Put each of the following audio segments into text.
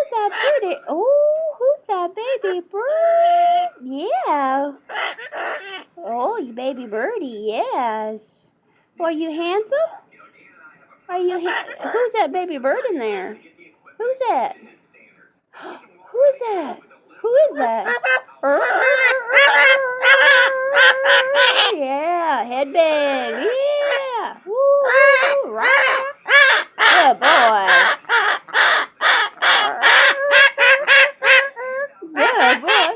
who's that pretty? Oh, who's that baby bird? Yeah. Oh, you baby birdie, yes. Are you handsome? Who's that baby bird in there? Who's that? Who is that? Who is that? Yeah, headbang. Yeah. Woo, rah. Good boy. Good boy.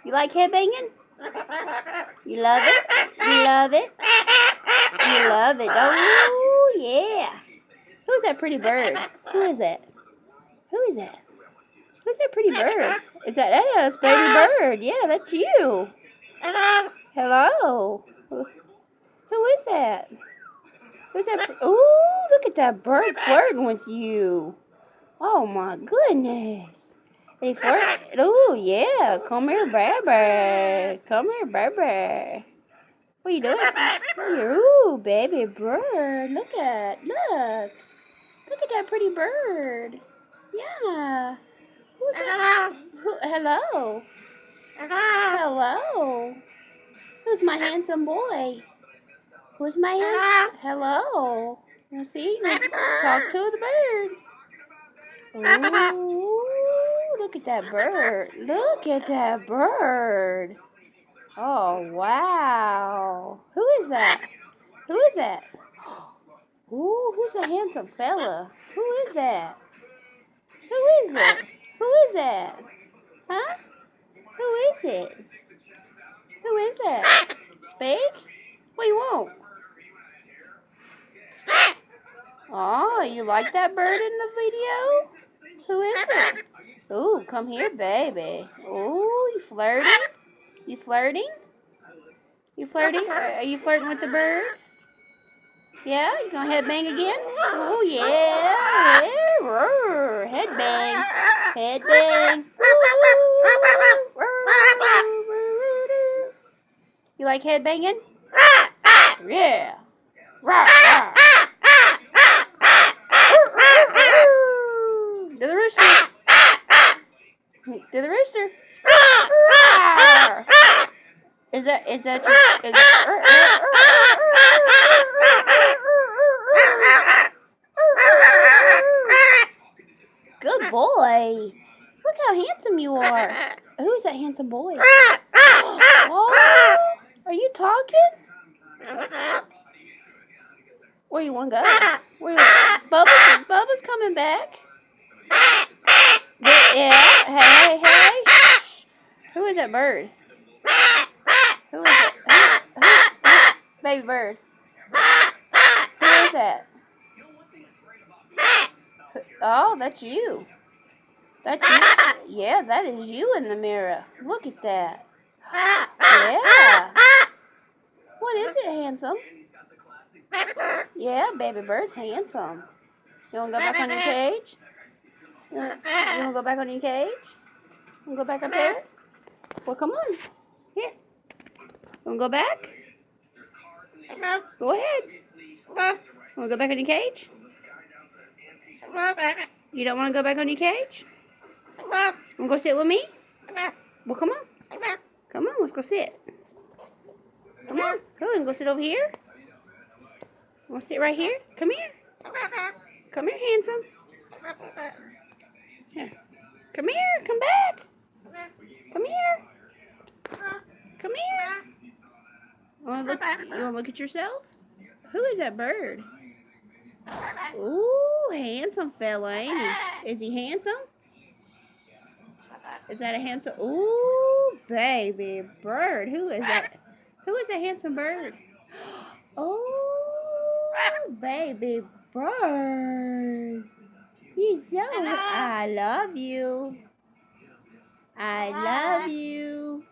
You like headbanging? You love it? You love it? You love it. Oh, yeah. Who's that pretty bird? Who is that? Who is that? Who's that pretty bird? Is that's baby bird? Yeah, that's you. Hello. Who is that? Who's that? Ooh, look at that bird flirting with you. Oh my goodness. They flirt. Ooh, yeah. Come here, baby. Come here, baby. What are you doing? Ooh, baby bird. Look. Look at that pretty bird. Yeah. Who's that? Hello. Hello. Who's my handsome boy? Who's my handsome? Hello. You see? Talk to the bird. Ooh, look at that bird. Look at that bird. Oh, wow. Who is that? Who is that? Ooh, who's a handsome fella? Who is that? Who is it? Who is that? Huh? Who is it? Who is that? Speak? What do you want? Oh, you like that bird in the video? Who is it? Ooh, come here, baby. Ooh, you flirting? You flirting? You flirting? Are you flirting with the bird? Yeah? You gonna headbang again? Oh, yeah. Yeah. Roar. Headbang. Headbang. You like headbanging? Yeah. Rawr, rawr. To the rooster. To the rooster. Rawr. Is that good boy. Look how handsome you are. Who is that handsome boy? Oh, are you talking? Where you want to go? Bubba's coming back. Yeah. Hey. Who is that bird? Who is it? Who? Baby bird. Who is that? Oh, that's you. That's you. Yeah, that is you in the mirror. Look at that. Yeah. What is it, handsome? Yeah, baby bird's handsome. You want to go back on your cage? You want to go back on your cage? You want to go back up there? Well, come on. Here. You want to go back? Go ahead. You want to go back on your cage? You don't want to go back on your cage? Want to go sit with me? Well, come on. Come on, let's go sit. Come on. Come on, go sit over here. Want to sit right here? Come here. Come here, handsome. Here. Come here. Come back. Come here. Come here. You want to look at yourself? Who is that bird? Ooh, handsome fella, ain't he? Is he handsome? Is that a handsome? Ooh, baby bird. Who is that? Who is a handsome bird? Oh, baby bird. He's so. I love you. I love you.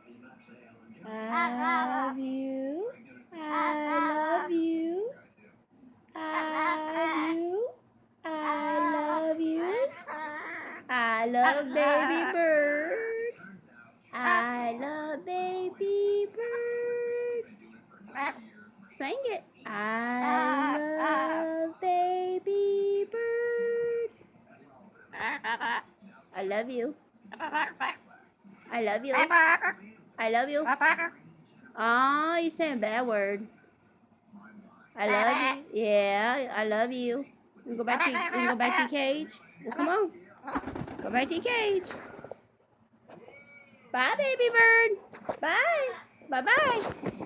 I love you. I love you. I love you. I love you. I love baby bird. I love baby bird. Sing it. I love baby bird. I love you. I love you. I love you. Oh, you're saying bad words. I love you. Yeah, I love you. We go back to your cage. Well, come on. Go back to your cage. Bye, baby bird. Bye. Bye-bye.